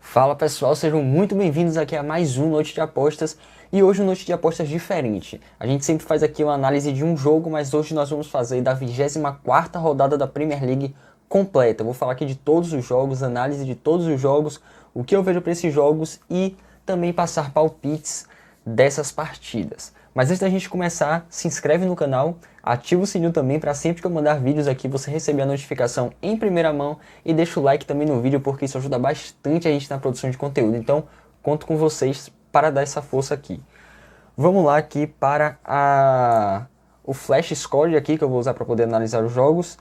Fala pessoal, sejam muito bem-vindos aqui a mais um Noite de Apostas e hoje um Noite de Apostas diferente. A gente sempre faz aqui uma análise de um jogo, mas hoje nós vamos fazer da 24ª rodada da Premier League completa. Eu vou falar aqui de todos os jogos, análise de todos os jogos, o que eu vejo para esses jogos e também passar palpites dessas partidas. Mas antes da gente começar, se inscreve no canal, ativa o sininho também para sempre que eu mandar vídeos aqui você receber a notificação em primeira mão e deixa o like também no vídeo porque isso ajuda bastante a gente na produção de conteúdo. Então, conto com vocês para dar essa força aqui. Vamos lá aqui para o Flash Score aqui que eu vou usar para poder analisar os jogos.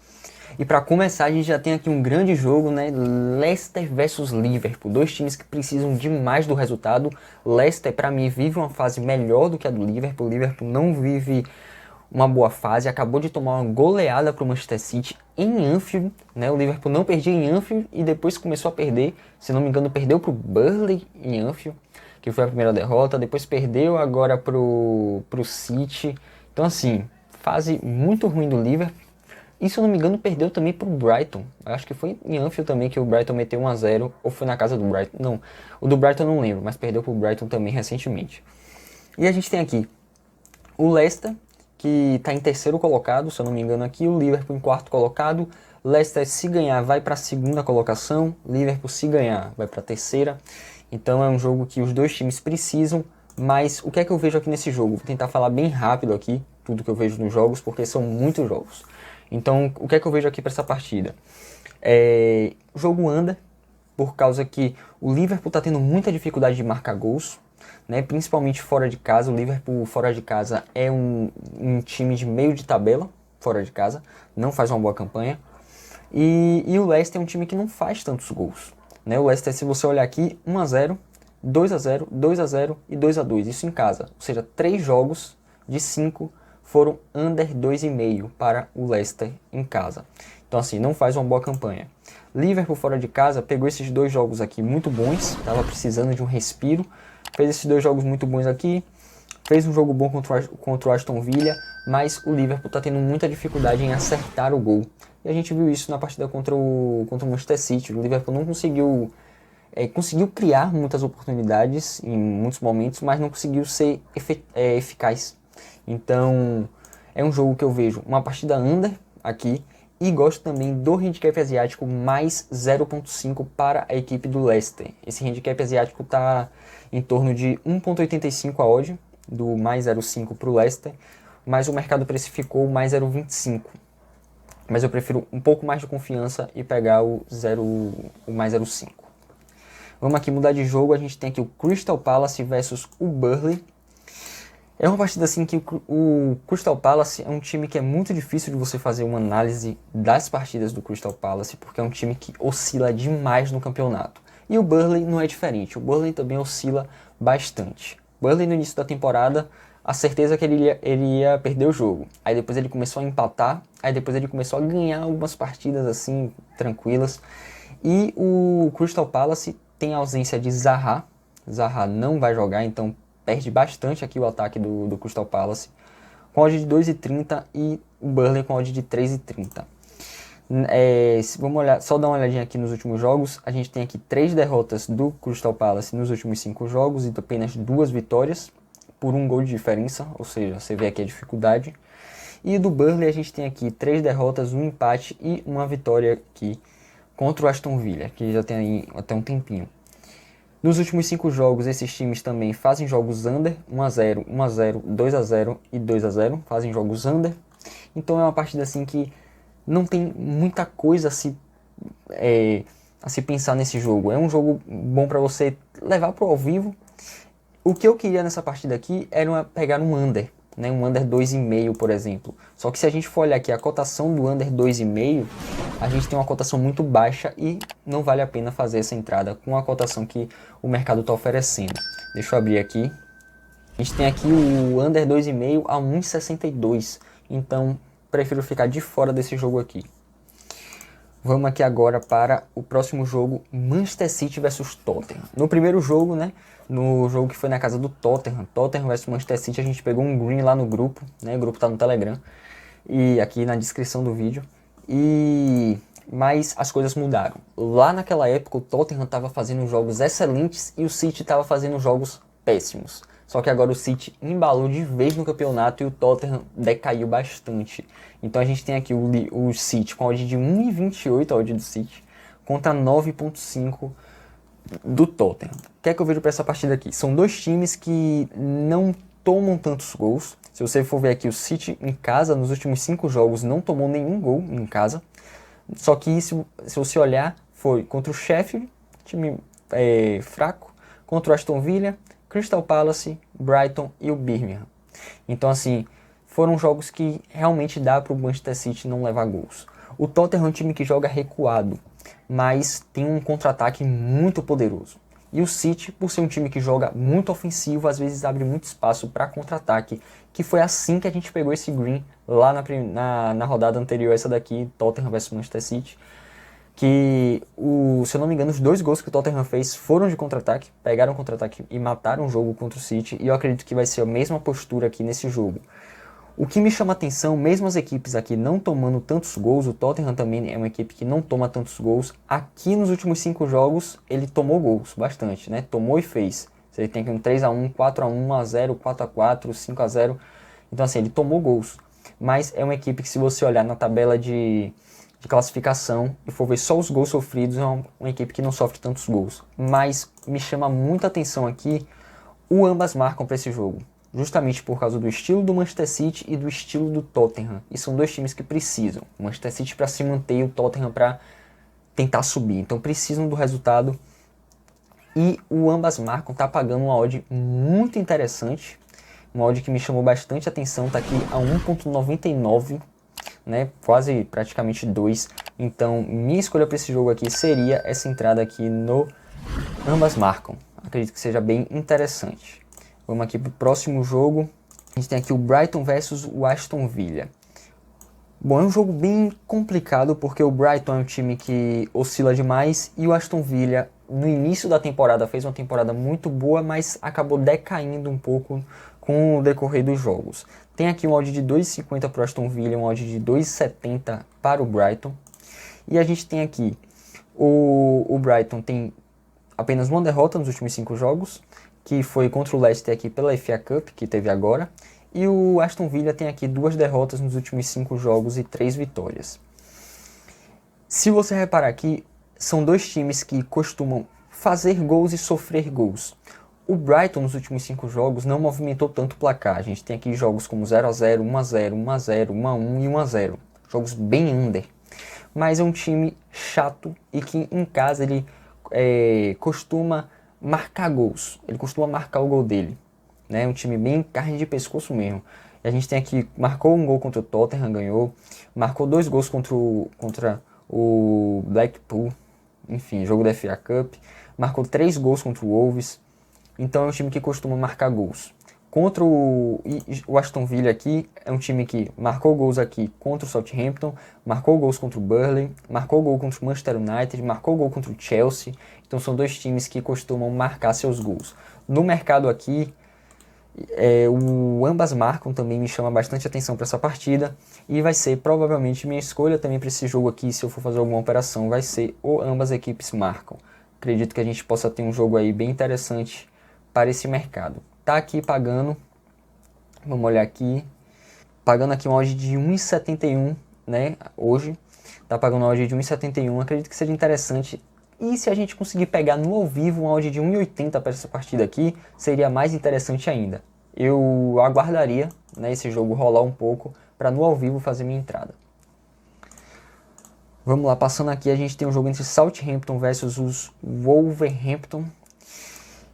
E para começar, a gente já tem aqui um grande jogo, né? Leicester versus Liverpool. Dois times que precisam demais do resultado. Leicester, para mim, vive uma fase melhor do que a do Liverpool. O Liverpool não vive uma boa fase. Acabou de tomar uma goleada para o Manchester City em Anfield, né? O Liverpool não perdia em Anfield e depois começou a perder. Se não me engano, perdeu para o Burnley em Anfield, que foi a primeira derrota. Depois perdeu agora para o City. Então, assim, fase muito ruim do Liverpool. E se eu não me engano, perdeu também pro Brighton. Acho que foi em Anfield também que o Brighton meteu 1-0. Ou foi na casa do Brighton. Não, o do Brighton eu não lembro, mas perdeu pro Brighton também recentemente. E a gente tem aqui o Leicester, que está em terceiro colocado, se eu não me engano aqui. O Liverpool em quarto colocado. Leicester, se ganhar, vai para a segunda colocação. Liverpool, se ganhar, vai para a terceira. Então é um jogo que os dois times precisam. Mas o que é que eu vejo aqui nesse jogo? Vou tentar falar bem rápido aqui, tudo que eu vejo nos jogos, porque são muitos jogos. Então, o que é que eu vejo aqui para essa partida? O jogo anda, por causa que o Liverpool está tendo muita dificuldade de marcar gols, né? Principalmente fora de casa. O Liverpool fora de casa é um time de meio de tabela, fora de casa, não faz uma boa campanha. E o Leicester é um time que não faz tantos gols, né? O Leicester, se você olhar aqui, 1-0, 2-0, 2-0 e 2-2, isso em casa. Ou seja, 3 jogos de 5 foram under 2,5 para o Leicester em casa. Então assim, não faz uma boa campanha. Liverpool fora de casa pegou esses dois jogos aqui muito bons, estava precisando de um respiro, fez esses dois jogos muito bons aqui, fez um jogo bom contra o Aston Villa, mas o Liverpool está tendo muita dificuldade em acertar o gol. E a gente viu isso na partida contra o Manchester City. O Liverpool não conseguiu criar muitas oportunidades em muitos momentos, mas não conseguiu ser eficaz. Então, é um jogo que eu vejo uma partida under aqui e gosto também do handicap asiático mais 0.5 para a equipe do Leicester. Esse handicap asiático está em torno de 1.85 a odd, do mais 0.5 para o Leicester, mas o mercado precificou mais 0.25. Mas eu prefiro um pouco mais de confiança e pegar o mais 0.5. Vamos aqui mudar de jogo, a gente tem aqui o Crystal Palace versus o Burnley. É uma partida assim que o Crystal Palace é um time que é muito difícil de você fazer uma análise das partidas do Crystal Palace, porque é um time que oscila demais no campeonato. E o Burnley não é diferente, o Burnley também oscila bastante. O Burnley no início da temporada, a certeza que ele ia perder o jogo. Aí depois ele começou a empatar, aí depois ele começou a ganhar algumas partidas assim, tranquilas. E o Crystal Palace tem a ausência de Zaha. Zaha não vai jogar, então perde bastante aqui o ataque do Crystal Palace, com odd de 2,30 e o Burnley com odd de 3,30. Vamos olhar, só dar uma olhadinha aqui nos últimos jogos. A gente tem aqui 3 derrotas do Crystal Palace nos últimos 5 jogos e apenas 2 vitórias, por 1 gol de diferença, ou seja, você vê aqui a dificuldade. E do Burnley a gente tem aqui 3 derrotas, 1 empate e 1 vitória aqui contra o Aston Villa, que já tem aí até um tempinho. Nos últimos 5 jogos, esses times também fazem jogos under, 1-0, 1-0, 2-0 e 2-0, fazem jogos under. Então é uma partida assim que não tem muita coisa a se pensar nesse jogo. É um jogo bom para você levar para o ao vivo. O que eu queria nessa partida aqui era pegar um under, né? Um under 2,5, por exemplo. Só que se a gente for olhar aqui a cotação do under 2,5, a gente tem uma cotação muito baixa e não vale a pena fazer essa entrada com a cotação que o mercado está oferecendo. Deixa eu abrir aqui. A gente tem aqui o under 2,5 a 1,62. Então, prefiro ficar de fora desse jogo aqui. Vamos aqui agora para o próximo jogo, Manchester City versus Tottenham. No primeiro jogo, né? No jogo que foi na casa do Tottenham versus Manchester City, a gente pegou um green lá no grupo, né? O grupo tá no Telegram e aqui na descrição do vídeo. E mas as coisas mudaram. Lá naquela época o Tottenham estava fazendo jogos excelentes e o City estava fazendo jogos péssimos. Só que agora o City embalou de vez no campeonato e o Tottenham decaiu bastante. Então a gente tem aqui o City com a odd de 1,28, a odd do City, contra 9,5 do Tottenham. O que é que eu vejo para essa partida aqui? São dois times que não tomam tantos gols. Se você for ver aqui, o City em casa, nos últimos 5 jogos, não tomou nenhum gol em casa. Só que se você olhar, foi contra o Sheffield, time fraco, contra o Aston Villa, Crystal Palace, Brighton e o Birmingham. Então, assim, foram jogos que realmente dá para o Manchester City não levar gols. O Tottenham é um time que joga recuado, mas tem um contra-ataque muito poderoso. E o City, por ser um time que joga muito ofensivo, às vezes abre muito espaço para contra-ataque, que foi assim que a gente pegou esse green lá na rodada anterior, essa daqui, Tottenham vs Manchester City, que, se eu não me engano, os 2 gols que o Tottenham fez foram de contra-ataque, pegaram contra-ataque e mataram o jogo contra o City, e eu acredito que vai ser a mesma postura aqui nesse jogo. O que me chama a atenção, mesmo as equipes aqui não tomando tantos gols, o Tottenham também é uma equipe que não toma tantos gols, aqui nos últimos 5 jogos ele tomou gols, bastante, né? Tomou e fez. Você tem aqui um 3-1, 4-1, 1-0, 4-4, 5-0, então assim, ele tomou gols. Mas é uma equipe que, se você olhar na tabela de classificação e for ver só os gols sofridos, é uma equipe que não sofre tantos gols. Mas me chama muita atenção aqui o ambas marcam para esse jogo, justamente por causa do estilo do Manchester City e do estilo do Tottenham. E são dois times que precisam. O Manchester City para se manter e o Tottenham para tentar subir. Então precisam do resultado. E o ambas marcam está pagando uma odd muito interessante. Uma odd que me chamou bastante atenção, está aqui a 1,99, né? Quase praticamente 2. Então minha escolha para esse jogo aqui seria essa entrada aqui no ambas marcam. Acredito que seja bem interessante. Vamos aqui para o próximo jogo. A gente tem aqui o Brighton versus o Aston Villa. Bom, é um jogo bem complicado porque o Brighton é um time que oscila demais e o Aston Villa, no início da temporada, fez uma temporada muito boa, mas acabou decaindo um pouco com o decorrer dos jogos. Tem aqui um odd de 2,50 para o Aston Villa, um odd de 2,70 para o Brighton. E a gente tem aqui, o Brighton tem apenas uma derrota nos últimos 5 jogos, que foi contra o Leicester aqui pela FA Cup, que teve agora. E o Aston Villa tem aqui 2 derrotas nos últimos 5 jogos e 3 vitórias. Se você reparar aqui, são dois times que costumam fazer gols e sofrer gols. O Brighton nos últimos 5 jogos não movimentou tanto o placar. A gente tem aqui jogos como 0-0, 1-0, 1-0, 1-1 e 1-0. Jogos bem under. Mas é um time chato e que em casa ele costuma marcar gols. Ele costuma marcar o gol dele. É um time bem carne de pescoço mesmo. E a gente tem aqui, marcou um gol contra o Tottenham, ganhou. Marcou 2 gols contra o Blackpool. Enfim, jogo da FA Cup. Marcou 3 gols contra o Wolves. Então é um time que costuma marcar gols. Contra o Aston Villa aqui, é um time que marcou gols aqui contra o Southampton, marcou gols contra o Burnley, marcou gol contra o Manchester United, marcou gol contra o Chelsea. Então são dois times que costumam marcar seus gols. No mercado aqui, o ambas marcam também me chama bastante atenção para essa partida. E vai ser provavelmente minha escolha também para esse jogo aqui, se eu for fazer alguma operação, vai ser o ambas equipes marcam. Acredito que a gente possa ter um jogo aí bem interessante para esse mercado. Tá aqui pagando, vamos olhar aqui, pagando aqui uma odd de 1,71, né, hoje, tá pagando uma odd de 1,71, acredito que seja interessante, e se a gente conseguir pegar no ao vivo uma odd de 1,80 para essa partida aqui, seria mais interessante ainda. Eu aguardaria, né, esse jogo rolar um pouco, para no ao vivo fazer minha entrada. Vamos lá, passando aqui, a gente tem um jogo entre Southampton versus os Wolverhampton.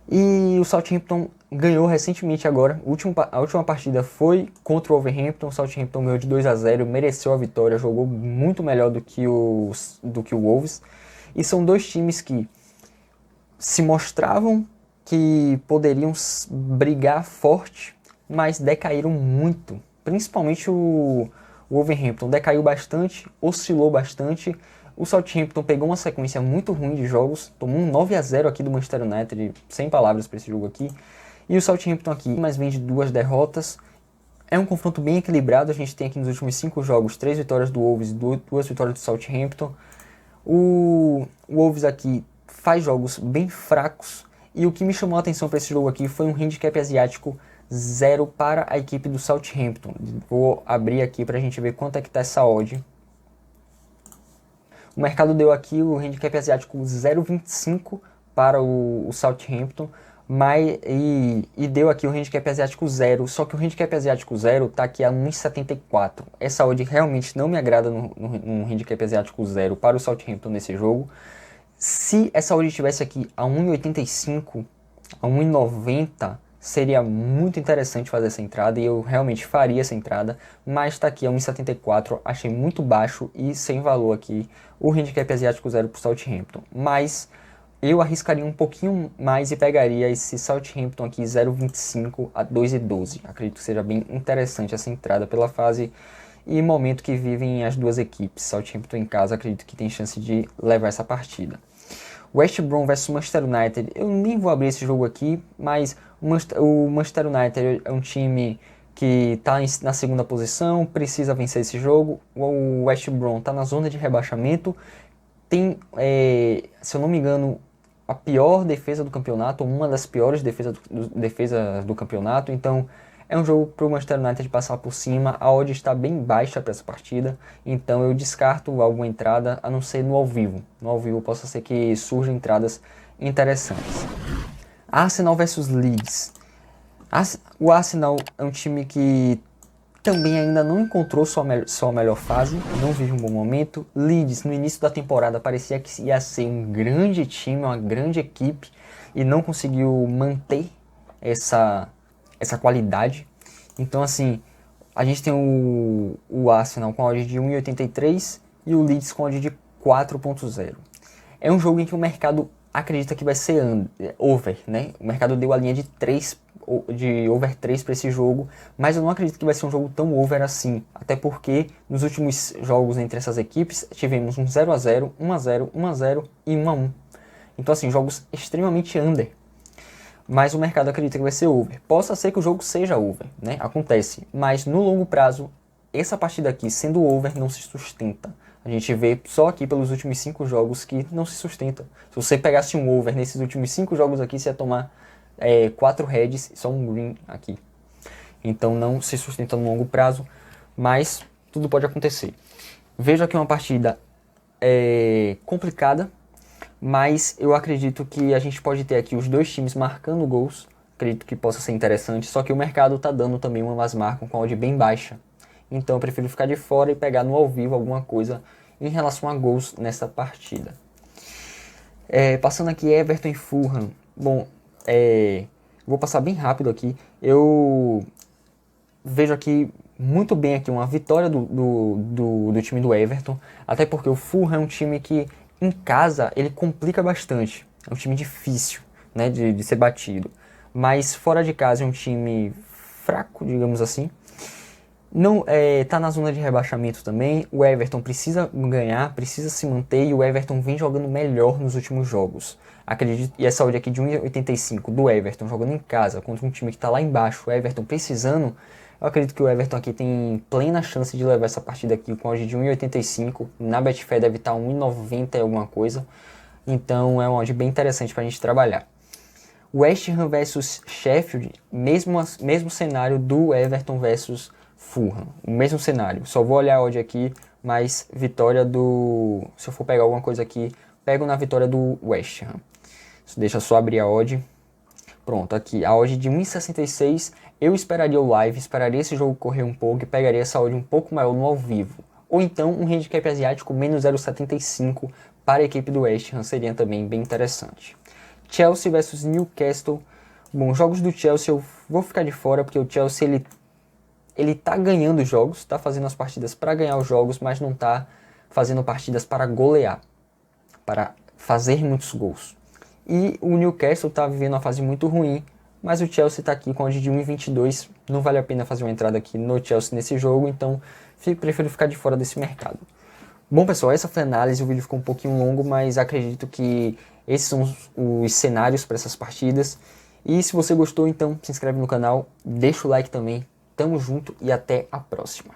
E o Southampton ganhou recentemente agora. A última partida foi contra o Wolverhampton. O Southampton ganhou de 2-0, mereceu a vitória, jogou muito melhor do que o Wolves. E são dois times que se mostravam que poderiam brigar forte, mas decaíram muito. Principalmente o Wolverhampton decaiu bastante, oscilou bastante. O Southampton pegou uma sequência muito ruim de jogos, tomou um 9-0 aqui do Manchester United, sem palavras para esse jogo aqui. E o Southampton aqui, mas vem de 2 derrotas. É um confronto bem equilibrado, a gente tem aqui nos últimos 5 jogos 3 vitórias do Wolves e 2 vitórias do Southampton. O Wolves aqui faz jogos bem fracos, e o que me chamou a atenção para esse jogo aqui foi um handicap asiático 0 para a equipe do Southampton. Vou abrir aqui para a gente ver quanto é que está essa odd. O mercado deu aqui o handicap asiático 0,25 para o Southampton, e deu aqui o handicap asiático 0, só que o handicap asiático 0 está aqui a 1,74. Essa odd realmente não me agrada no handicap asiático 0 para o Southampton nesse jogo. Se essa odd estivesse aqui a 1,85, a 1,90, seria muito interessante fazer essa entrada, e eu realmente faria essa entrada, mas está aqui a 1,74, achei muito baixo e sem valor aqui o handicap asiático 0 para o Southampton. Mas eu arriscaria um pouquinho mais e pegaria esse Southampton aqui 0,25 a 2,12. Acredito que seja bem interessante essa entrada pela fase e momento que vivem as duas equipes. Southampton em casa, acredito que tem chance de levar essa partida. West Brom vs Manchester United, eu nem vou abrir esse jogo aqui, mas o Manchester United é um time que está na segunda posição, precisa vencer esse jogo. O West Brom está na zona de rebaixamento, tem, se eu não me engano, a pior defesa do campeonato, uma das piores defesas do campeonato, então é um jogo para o Manchester United passar por cima. A odd está bem baixa para essa partida, então eu descarto alguma entrada, a não ser no ao vivo. No ao vivo possa ser que surjam entradas interessantes. Arsenal vs Leeds. O Arsenal é um time que também ainda não encontrou sua melhor fase, não vive um bom momento. Leeds, no início da temporada, parecia que ia ser um grande time, uma grande equipe, e não conseguiu manter essa qualidade. Então, assim, a gente tem o Arsenal com a odd de 1,83 e o Leeds com a odd de 4,0. É um jogo em que o mercado acredita que vai ser over, né? O mercado deu a linha de over 3 para esse jogo, mas eu não acredito que vai ser um jogo tão over assim, até porque nos últimos jogos entre essas equipes tivemos um 0-0, 1-0, 1-0 e 1-1. Então, assim, jogos extremamente under. Mas o mercado acredita que vai ser over. Possa ser que o jogo seja over, né? Acontece. Mas no longo prazo, essa partida aqui, sendo over, não se sustenta. A gente vê só aqui pelos últimos 5 jogos que não se sustenta. Se você pegasse um over nesses últimos 5 jogos aqui, você ia tomar 4 heads e só um green aqui. Então não se sustenta no longo prazo, mas tudo pode acontecer. Vejo aqui uma partida complicada, mas eu acredito que a gente pode ter aqui os dois times marcando gols. Acredito que possa ser interessante, só que o mercado está dando também umas marcas com a odd bem baixa. Então eu prefiro ficar de fora e pegar no ao vivo alguma coisa em relação a gols nessa partida. Passando aqui Everton e Fulham. Bom, vou passar bem rápido aqui. Eu vejo aqui muito bem aqui uma vitória do time do Everton, até porque o Fulham é um time que em casa ele complica bastante. É um time difícil, né, de ser batido. Mas fora de casa é um time fraco, digamos assim. Não tá na zona de rebaixamento também. O Everton precisa ganhar, precisa se manter, e o Everton vem jogando melhor nos últimos jogos. Acredito, e essa odd aqui de 1,85 do Everton jogando em casa contra um time que está lá embaixo, o Everton precisando, eu acredito que o Everton aqui tem plena chance de levar essa partida aqui com a odd de 1,85. Na Betfair deve estar 1,90 e alguma coisa. Então é uma odd bem interessante para a gente trabalhar. West Ham versus Sheffield, mesmo cenário do Everton versus Fulham, o mesmo cenário. Só vou olhar a odd aqui, mas vitória do... Se eu for pegar alguma coisa aqui, pego na vitória do West Ham. Deixa só abrir a odd. Pronto, aqui a odd de 1,66. Eu esperaria o live, esperaria esse jogo correr um pouco e pegaria essa odd um pouco maior no ao vivo. Ou então um handicap asiático menos 0,75 para a equipe do West Ham seria também bem interessante. Chelsea versus Newcastle. Bom, jogos do Chelsea eu vou ficar de fora, porque o Chelsea ele tá ganhando os jogos, tá fazendo as partidas para ganhar os jogos, mas não tá fazendo partidas para golear, para fazer muitos gols. E o Newcastle tá vivendo uma fase muito ruim, mas o Chelsea tá aqui com a odd de 1,22. Não vale a pena fazer uma entrada aqui no Chelsea nesse jogo, então prefiro ficar de fora desse mercado. Bom, pessoal, essa foi a análise. O vídeo ficou um pouquinho longo, mas acredito que esses são os cenários para essas partidas. E se você gostou, então se inscreve no canal, deixa o like também. Tamo junto e até a próxima.